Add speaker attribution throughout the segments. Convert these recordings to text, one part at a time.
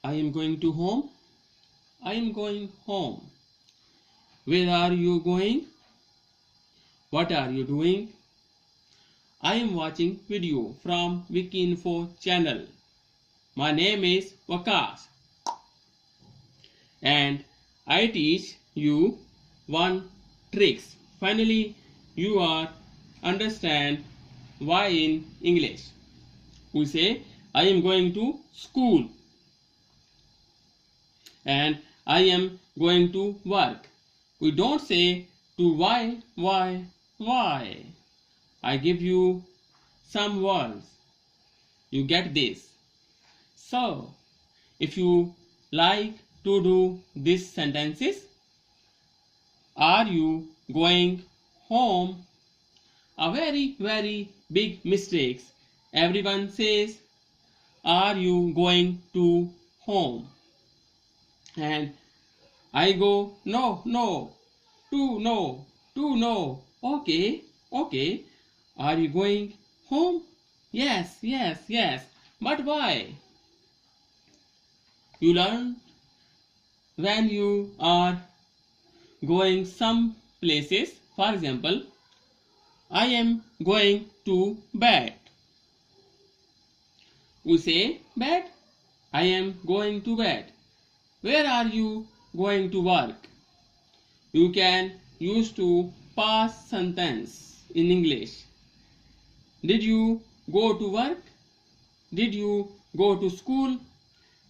Speaker 1: I am going to home. I am going home. Where are you going? What are you doing? I am watching video from Wikinfo channel. My name is Waqas and I teach you one tricks. Finally, you are understand why in English. We say I am going to school and I am going to work. We don't say to why. I give you some words. You get this. So, if you like to do these sentences, are you going home? A very big mistake. Everyone says, are you going to home? And I go, no, to no. Okay. Are you going home? Yes. But why? You learn when you are going some places. For example, I am going to bed. We say bed. I am going to bed. Where are you going to work? You can use to past sentence in English. Did you go to work? Did you go to school?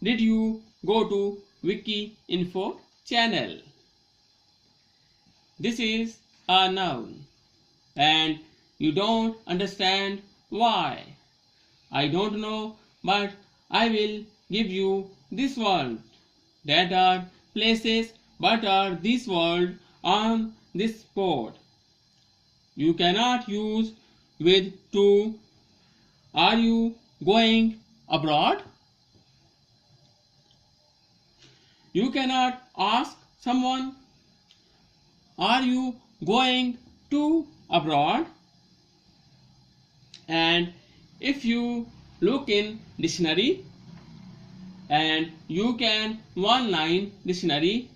Speaker 1: Did you go to Wikinfo channel? This is a noun and you don't understand why. I don't know, but I will give you this word. That are places but are this word on this board. You cannot use with to. Are you going abroad? You cannot ask someone, are you going to abroad? And if you look in dictionary and you can one-line dictionary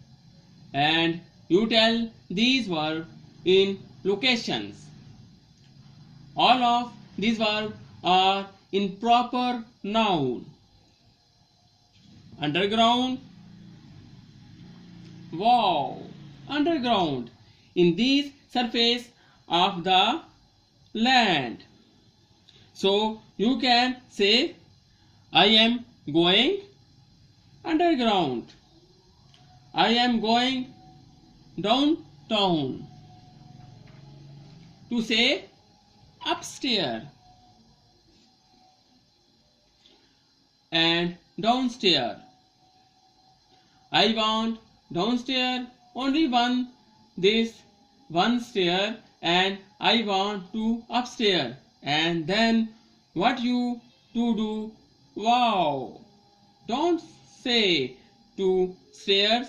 Speaker 1: and you tell these verbs in locations. All of these verbs are in proper noun. Underground. Wow. Underground. In this surface of the land. So you can say I am going underground. I am going downtown. To say upstairs and downstairs. I want downstairs only one stair and I want to upstairs. And then what you to do? Wow. Don't say to stairs.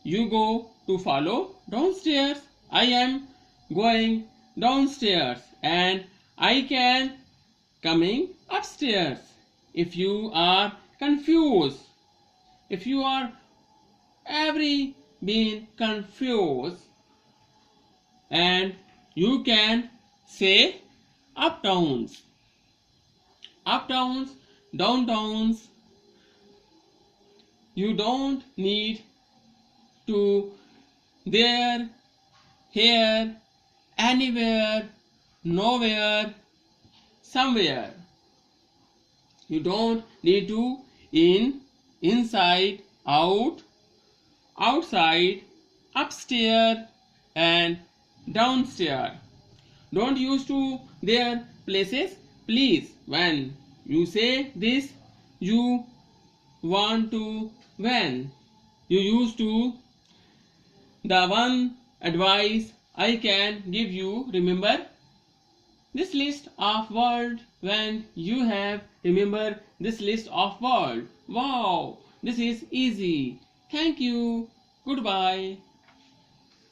Speaker 1: You go to follow downstairs. I am going downstairs and I can coming upstairs. If you are confused, if you are been confused, and you can say uptowns, downtowns. You don't need to there, here, anywhere, nowhere, somewhere. You don't need to in, inside, out, outside, upstairs and downstairs. Don't use to their places. Please, when you say this, you want to when you use to. The one advice I can give you, remember this list of words. When you have remember this list of words, wow, this is easy. Thank you. Goodbye.